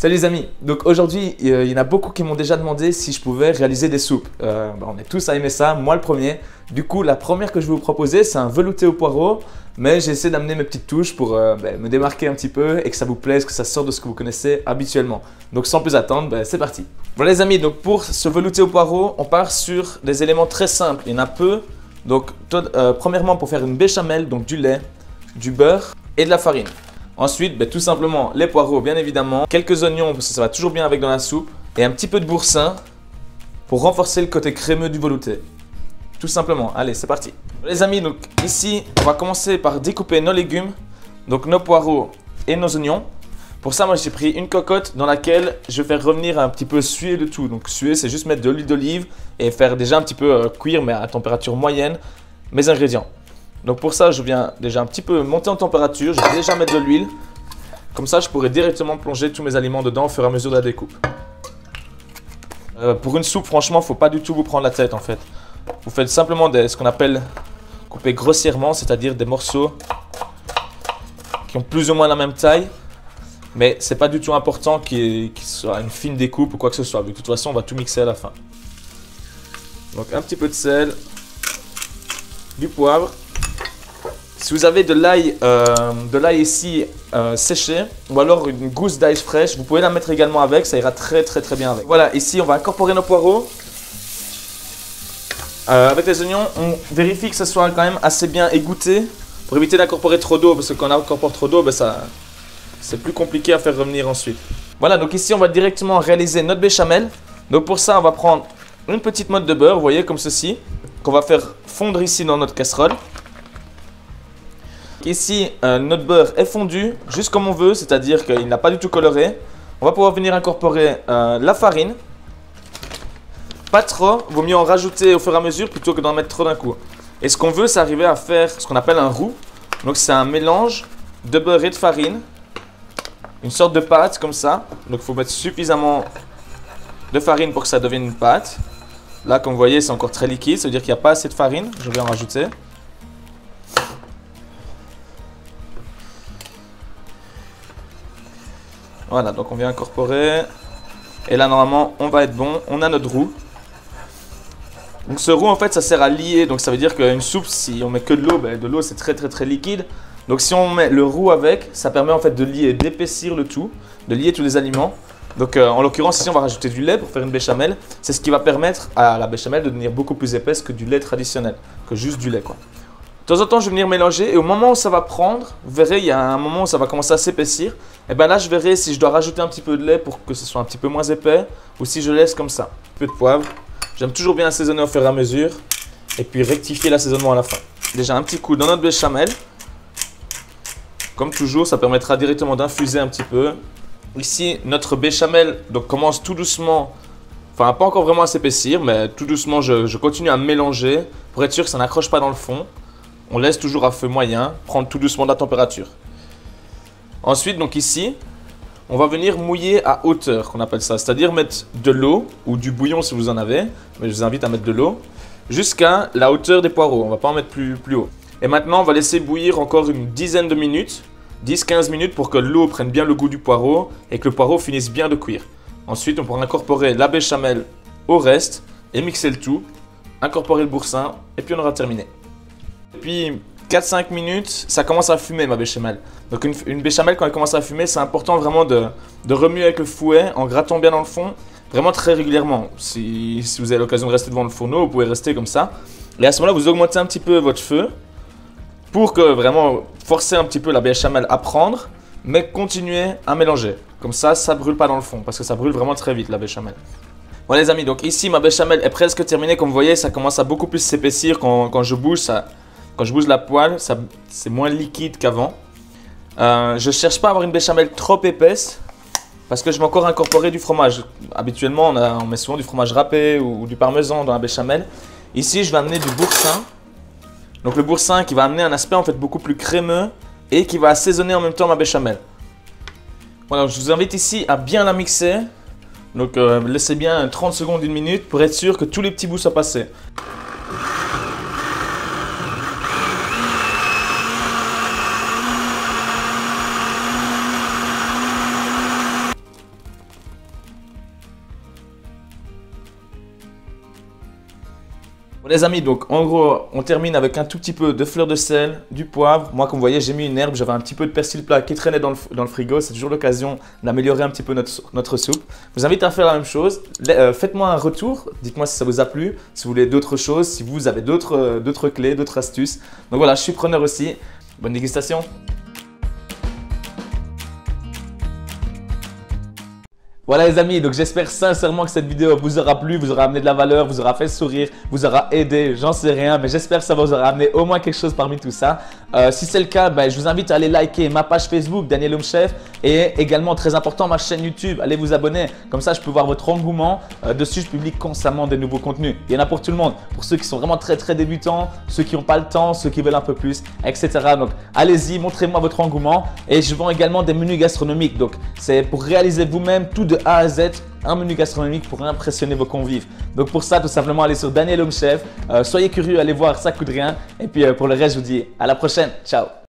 Salut les amis, donc aujourd'hui il y en a beaucoup qui m'ont déjà demandé si je pouvais réaliser des soupes. On est tous à aimer ça, moi le premier. Du coup la première que je vais vous proposer c'est un velouté au poireau, mais j'ai essayé d'amener mes petites touches pour me démarquer un petit peu et que ça vous plaise, que ça sorte de ce que vous connaissez habituellement. Donc sans plus attendre, c'est parti. Voilà les amis, donc pour ce velouté au poireau, on part sur des éléments très simples, il y en a peu. Donc premièrement pour faire une béchamel, donc du lait, du beurre et de la farine. Ensuite, tout simplement les poireaux bien évidemment, quelques oignons parce que ça va toujours bien avec dans la soupe et un petit peu de boursin pour renforcer le côté crémeux du velouté. Tout simplement, allez c'est parti. Les amis, donc ici on va commencer par découper nos légumes, donc nos poireaux et nos oignons. Pour ça moi j'ai pris une cocotte dans laquelle je vais faire revenir un petit peu suer le tout. Donc suer c'est juste mettre de l'huile d'olive et faire déjà un petit peu cuire mais à température moyenne mes ingrédients. Donc pour ça, je viens déjà un petit peu monter en température, je vais déjà mettre de l'huile. Comme ça, je pourrai directement plonger tous mes aliments dedans au fur et à mesure de la découpe. Pour une soupe, franchement, il ne faut pas du tout vous prendre la tête en fait. Vous faites simplement ce qu'on appelle couper grossièrement, c'est-à-dire des morceaux qui ont plus ou moins la même taille. Mais ce n'est pas du tout important qu'il soit une fine découpe ou quoi que ce soit. De toute façon, on va tout mixer à la fin. Donc un petit peu de sel, du poivre. Si vous avez de l'ail ici séché ou alors une gousse d'ail fraîche, vous pouvez la mettre également avec, ça ira très bien avec. Voilà, ici on va incorporer nos poireaux. Avec les oignons, on vérifie que ça soit quand même assez bien égoutté pour éviter d'incorporer trop d'eau parce que quand on incorpore trop d'eau, c'est plus compliqué à faire revenir ensuite. Voilà, donc ici on va directement réaliser notre béchamel. Donc pour ça, on va prendre une petite motte de beurre, vous voyez comme ceci, qu'on va faire fondre ici dans notre casserole. Ici, notre beurre est fondu, juste comme on veut, c'est-à-dire qu'il n'a pas du tout coloré. On va pouvoir venir incorporer la farine. Pas trop, vaut mieux en rajouter au fur et à mesure plutôt que d'en mettre trop d'un coup. Et ce qu'on veut, c'est arriver à faire ce qu'on appelle un roux. Donc c'est un mélange de beurre et de farine. Une sorte de pâte comme ça. Donc il faut mettre suffisamment de farine pour que ça devienne une pâte. Là, comme vous voyez, c'est encore très liquide, ça veut dire qu'il n'y a pas assez de farine. Je vais en rajouter. Voilà, donc on vient incorporer. Et là, normalement, on va être bon. On a notre roux. Donc ce roux, en fait, ça sert à lier. Donc ça veut dire qu'une soupe, si on met que de l'eau c'est très liquide. Donc si on met le roux avec, ça permet en fait de lier, d'épaissir le tout, de lier tous les aliments. Donc en l'occurrence, ici, on va rajouter du lait pour faire une béchamel. C'est ce qui va permettre à la béchamel de devenir beaucoup plus épaisse que du lait traditionnel, que juste du lait, quoi. De temps en temps, je vais venir mélanger et au moment où ça va prendre, vous verrez, il y a un moment où ça va commencer à s'épaissir. Et bien là, je verrai si je dois rajouter un petit peu de lait pour que ce soit un petit peu moins épais ou si je laisse comme ça. Un peu de poivre. J'aime toujours bien assaisonner au fur et à mesure et puis rectifier l'assaisonnement à la fin. Déjà un petit coup dans notre béchamel. Comme toujours, ça permettra directement d'infuser un petit peu. Ici, notre béchamel donc, commence tout doucement, enfin pas encore vraiment à s'épaissir, mais tout doucement, je continue à mélanger pour être sûr que ça n'accroche pas dans le fond. On laisse toujours à feu moyen, prendre tout doucement de la température. Ensuite, donc ici, on va venir mouiller à hauteur, qu'on appelle ça. C'est-à-dire mettre de l'eau ou du bouillon si vous en avez, mais je vous invite à mettre de l'eau, jusqu'à la hauteur des poireaux. On ne va pas en mettre plus haut. Et maintenant, on va laisser bouillir encore une dizaine de minutes, 10-15 minutes pour que l'eau prenne bien le goût du poireau et que le poireau finisse bien de cuire. Ensuite, on pourra incorporer la béchamel au reste et mixer le tout, incorporer le boursin et puis on aura terminé. Et puis 4-5 minutes, ça commence à fumer ma béchamel. Donc une béchamel quand elle commence à fumer, c'est important vraiment de remuer avec le fouet en grattant bien dans le fond, vraiment très régulièrement. Si vous avez l'occasion de rester devant le fourneau, vous pouvez rester comme ça. Et à ce moment-là, vous augmentez un petit peu votre feu pour que vraiment forcer un petit peu la béchamel à prendre, mais continuer à mélanger. Comme ça, ça ne brûle pas dans le fond parce que ça brûle vraiment très vite la béchamel. Bon les amis, donc ici ma béchamel est presque terminée. Comme vous voyez, ça commence à beaucoup plus s'épaissir quand je bouge ça. Quand je bouge la poêle, c'est moins liquide qu'avant. Je ne cherche pas à avoir une béchamel trop épaisse parce que je vais encore incorporer du fromage. Habituellement, on met souvent du fromage râpé ou du parmesan dans la béchamel. Ici, je vais amener du boursin. Donc le boursin qui va amener un aspect en fait beaucoup plus crémeux et qui va assaisonner en même temps ma béchamel. Voilà, je vous invite ici à bien la mixer. Donc laissez bien 30 secondes, 1 minute pour être sûr que tous les petits bouts soient passés. Bon, les amis, donc en gros, on termine avec un tout petit peu de fleur de sel, du poivre. Moi, comme vous voyez, j'ai mis une herbe, j'avais un petit peu de persil plat qui traînait dans le frigo. C'est toujours l'occasion d'améliorer un petit peu notre soupe. Je vous invite à faire la même chose. Faites-moi un retour, dites-moi si ça vous a plu, si vous voulez d'autres choses, si vous avez d'autres clés, d'autres astuces. Donc voilà, je suis preneur aussi. Bonne dégustation! Voilà les amis, donc j'espère sincèrement que cette vidéo vous aura plu, vous aura amené de la valeur, vous aura fait sourire, vous aura aidé, j'en sais rien, mais j'espère que ça vous aura amené au moins quelque chose parmi tout ça. Si c'est le cas, je vous invite à aller liker ma page Facebook Daniel Home Chef et également très important ma chaîne YouTube. Allez vous abonner, comme ça je peux voir votre engouement. Dessus je publie constamment des nouveaux contenus. Il y en a pour tout le monde, pour ceux qui sont vraiment très débutants, ceux qui n'ont pas le temps, ceux qui veulent un peu plus, etc. Donc allez-y, montrez-moi votre engouement et je vends également des menus gastronomiques. Donc c'est pour réaliser vous-même tout de A à Z, un menu gastronomique pour impressionner vos convives. Donc pour ça, tout simplement, allez sur Daniel Home Chef. Soyez curieux, allez voir, ça coûte rien. Et puis pour le reste, je vous dis à la prochaine. Ciao!